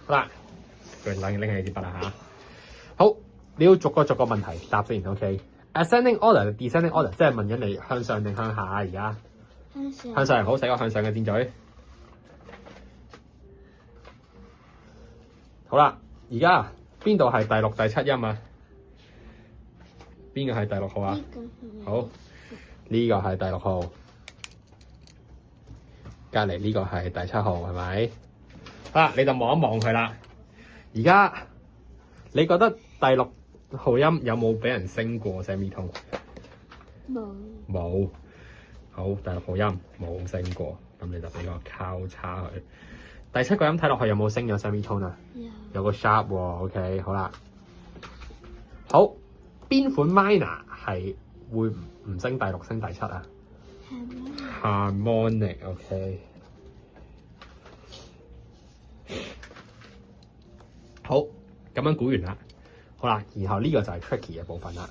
好啦，佢拎起支筆啦嚇。好，你要逐個問題答先 ，OK？Ascending order 定 descending order，即係問緊你向上定向下啊？而家向上，好，寫個向上嘅箭嘴。好啦，而家邊度係第六、第七音啊？邊個係第六號啊？好，呢個係第六號，隔離呢個係第七號，係咪？好啦，你就望一望佢啦。而家你覺得第六號音有冇俾人升過 semitone？ 冇。好，第六號音冇升過，咁你就俾個交叉佢。第七個音睇落去有冇升咗 semitone 啊？有個 sharp 喎，OK， 好啦。好，邊款 minor 係會唔升第六升第七啊 ？harmonic，OK。好，咁樣估完啦。好啦，然後呢個就係 tricky 嘅部分啦。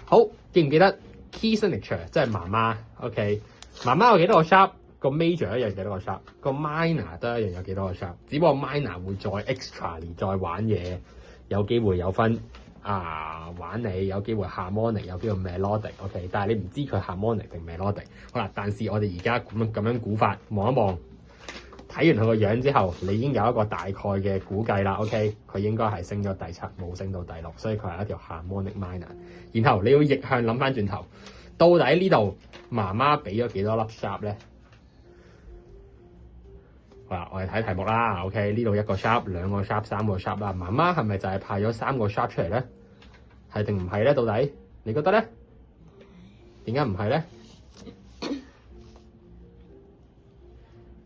好，記唔記得 key signature 即係媽媽 ？OK， 媽媽有幾多個 sharp？個 major 一樣幾多個 sharp？個 minor 都一樣有幾多個 sharp？只不過 minor 會再 extra 再玩嘢，有機會有分玩你，有機會 harmonic， 有機會 melodic。OK， 但係你唔知佢 harmonic 定 melodic。好啦，但是我哋而家咁樣估法，望一望，睇完佢個樣之後，你已經有一個大概嘅估計啦。OK， 佢應該係升咗第七，冇升到第六，所以佢係一條 harmonic minor。然後你要逆向諗翻轉頭，到底呢度媽媽俾咗幾多粒 sharp 咧？好啦，我哋睇題目啦。OK， 呢度一個 sharp， 兩個 sharp， 三個 sharp 啦。媽媽係咪就係派咗三個 sharp 出嚟咧？係定唔係咧？到底你覺得咧？點解唔係咧？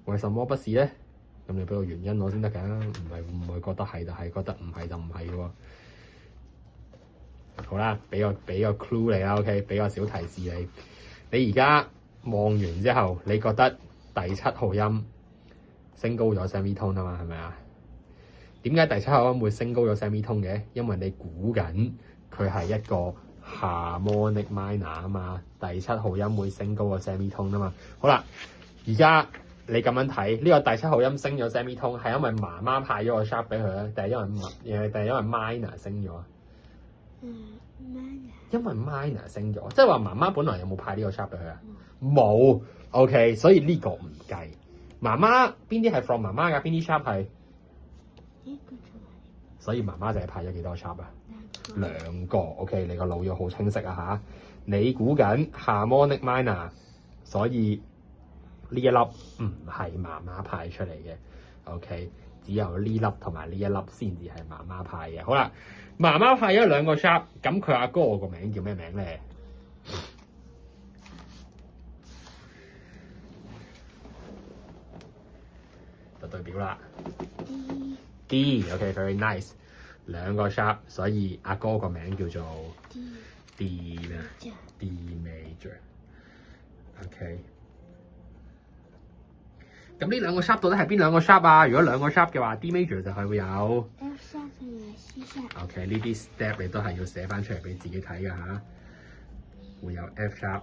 為什麼不是咧？咁你俾個原因我先得㗎，唔係覺得係就係，覺得唔係就唔係喎。好啦，俾個 clue 你啦 ，OK， 俾個小提示你。你而家望完之後，你覺得第七號音升高咗 semitone 啊嘛，係咪啊？點解第七號音會升高咗 semitone 嘅？因為你估緊佢係一個 harmonic minor 啊嘛，第七號音會升高個 semitone 啊嘛。好啦，而家你咁樣睇，呢個第七號音升咗 semitone 係因為媽媽派咗個 sharp 俾佢咧，定係因為 minor 升咗啊？因為 minor 升咗，即係話媽媽本來有冇派呢個 sharp 俾佢啊？冇。OK， 所以呢個唔計。媽媽邊啲係 from 媽媽㗎？邊啲 sharp 係？所以媽媽就係派咗幾多 sharp 啊？兩個。OK， 你個腦要好清晰啊嚇！你估緊 harmonic minor， 所以呢一粒唔係媽媽派出嚟嘅。OK， 只有呢粒同埋呢一粒先至係媽媽派嘅。好啦，媽媽派咗兩個 sharp， 咁佢阿哥個名叫咩名咧？就對表啦。D，OK，very nice。兩個 sharp， 所以阿哥個名叫做 D 啦 ，D major。OK。咁呢兩個 sharp 到底係邊兩個 sharp 啊？如果兩個 sharp 嘅話 ，D major 就係會有 F sharp 同埋 C sharp。OK， 呢啲 step 你都係要寫翻出嚟俾自己睇㗎嚇。會有 F sharp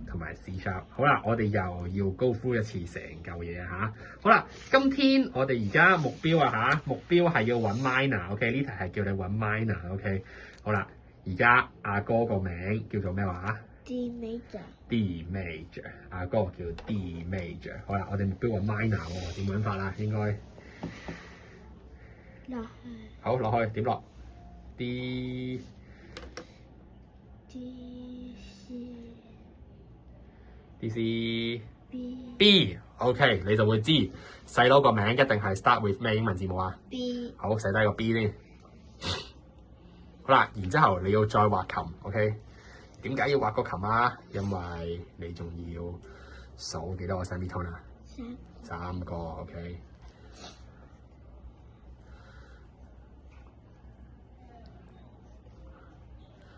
同埋 C sharp。好啦，我哋又要 go through 一次成嚿嘢嚇。好啦，今天我哋而家目標啊嚇，目標係要揾 minor。OK， 呢題係叫你揾 minor。OK， 好啦，而家阿哥個名叫做咩話？D major。D major， 阿哥叫 D major。好啦，我哋目標揾 minor 喎，點揾法啊？應該落去。好，落去點落 ？D C B。OK， 你就會知細佬個名一定係 start with 咩英文字母啊 B。好，寫低個 B 先。好啦，然之後你要再畫琴。OK， 點解要畫個琴啊？因為你仲要數幾多個 semitone 啊？3個。OK，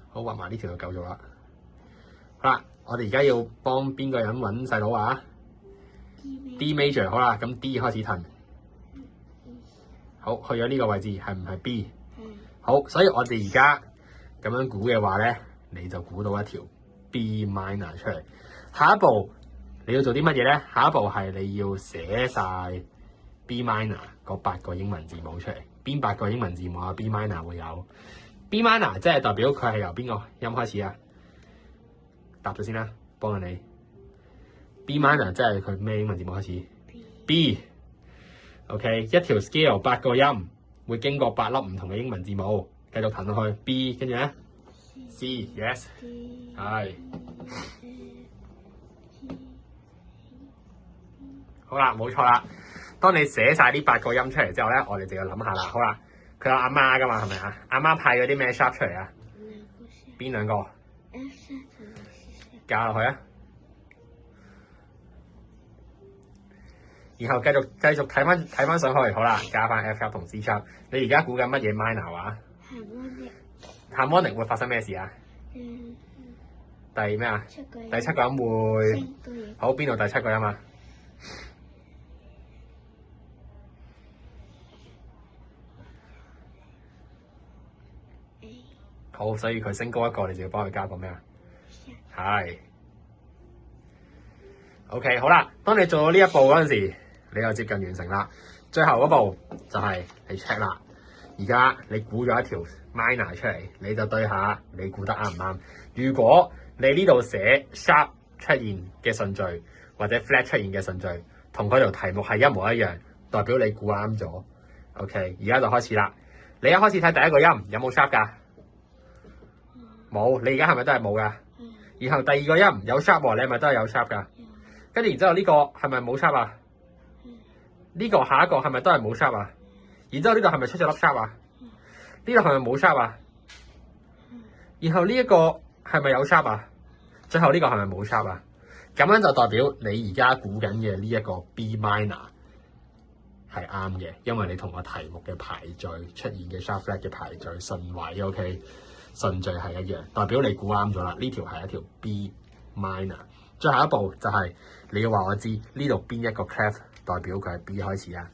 好，畫埋呢條就夠咗啦。好啦，我哋而家要幫邊個人揾細佬啊？D major。好啦，咁 D 開始騰。好，去咗呢個位置係唔係 B？好，所以我哋而家咁樣估嘅話咧，你就估到一條 B minor 出嚟。下一步你要做啲乜嘢咧？下一步係你要寫晒 B minor 嗰8個英文字母出嚟。邊8個英文字母啊 ？B minor 會有 B minor， 即係代表佢係由邊個音開始啊？答咗先啦，幫緊你。B minor 即係佢咩英文字母開始 ？B。OK， 一條 scale 8個音，會經過8粒唔同嘅英文字母，繼續彈落去 B， 跟住咧 C，yes， 係。好啦，冇錯啦。當你寫晒呢8個音出嚟之後咧，我哋就要諗下啦。好啦，佢有阿媽噶嘛，係咪啊？阿媽派咗啲咩 sharp 出嚟啊？邊兩個？加落去啊！然後繼續睇翻上去，好啦，加翻 F sharp 同 C sharp。你而家估緊乜嘢 minor 話？harmonic 會發生咩事啊？第咩啊？第7個音會好邊度？第7個音啊？好，所以佢升高一個，你就要幫佢加個咩啊？係。OK， 好啦，當你做到呢一步嗰陣時，你就接近完成啦。最後嗰步就係你 check 啦。而家你估咗一條 minor 出嚟，你就對下你估得啱唔啱。如果你呢度寫 sharp 出現嘅順序或者 flat 出現嘅順序，同佢條題目係一模一樣，代表你估啱咗。OK， 而家就開始啦。你一開始睇第一個音有冇 sharp 㗎？冇，你而家係咪都係冇㗎？然後第二個音有 sharp 喎，你係咪都係有 sharp 㗎？跟住然之後呢個係咪冇 sharp 啊？呢個下一個係咪都係冇 sharp 啊？然之後呢度係咪出咗粒 sharp 啊？呢度係咪冇 sharp 啊？然後呢一個係咪有 sharp 啊？最後呢個係咪冇 sharp 啊？咁樣就代表你而家估緊嘅呢一個 B minor 係啱嘅，因為你同個題目嘅排序出現嘅 sharp flat 嘅排序順位 OK 順序係一樣，代表你估啱咗啦。呢條係一條 B minor。最後一步就係你要話我知呢度邊一個 clef 代表佢係 B 開始啊？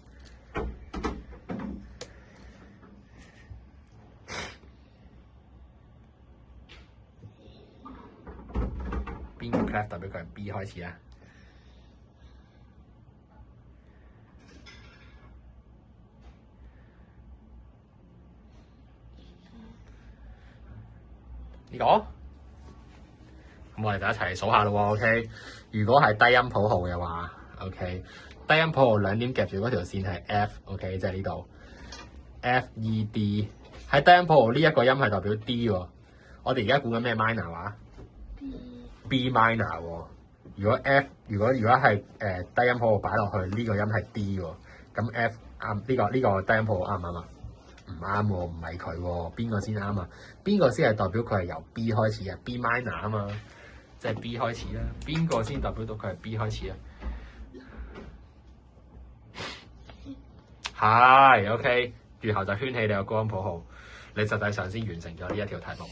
邊個 clef 代表佢係 B 開始啊？呢個？咁我哋就一齊數下咯喎 ，OK？ 如果係低音譜號嘅話 ，OK？ 低音譜號兩點夾住嗰條線係 F，OK？ 即係呢度 F、E、D。喺低音譜號呢一個音係代表 D 喎。我哋而家估緊咩 minor 話 ？B minor 喎。如果係低音譜號擺落去呢個音係 D 喎，咁 F 啱呢個低音譜號啱唔啱啊？唔啱喎，唔係佢喎，邊個先啱啊？邊個先係代表佢係由 B 開始啊 ？B minor 啊嘛，即係 B 開始啦。邊個先代表到佢係 B 開始啊？係 OK， 然後就圈起你個高音譜號，你實際上先完成咗呢一條題目。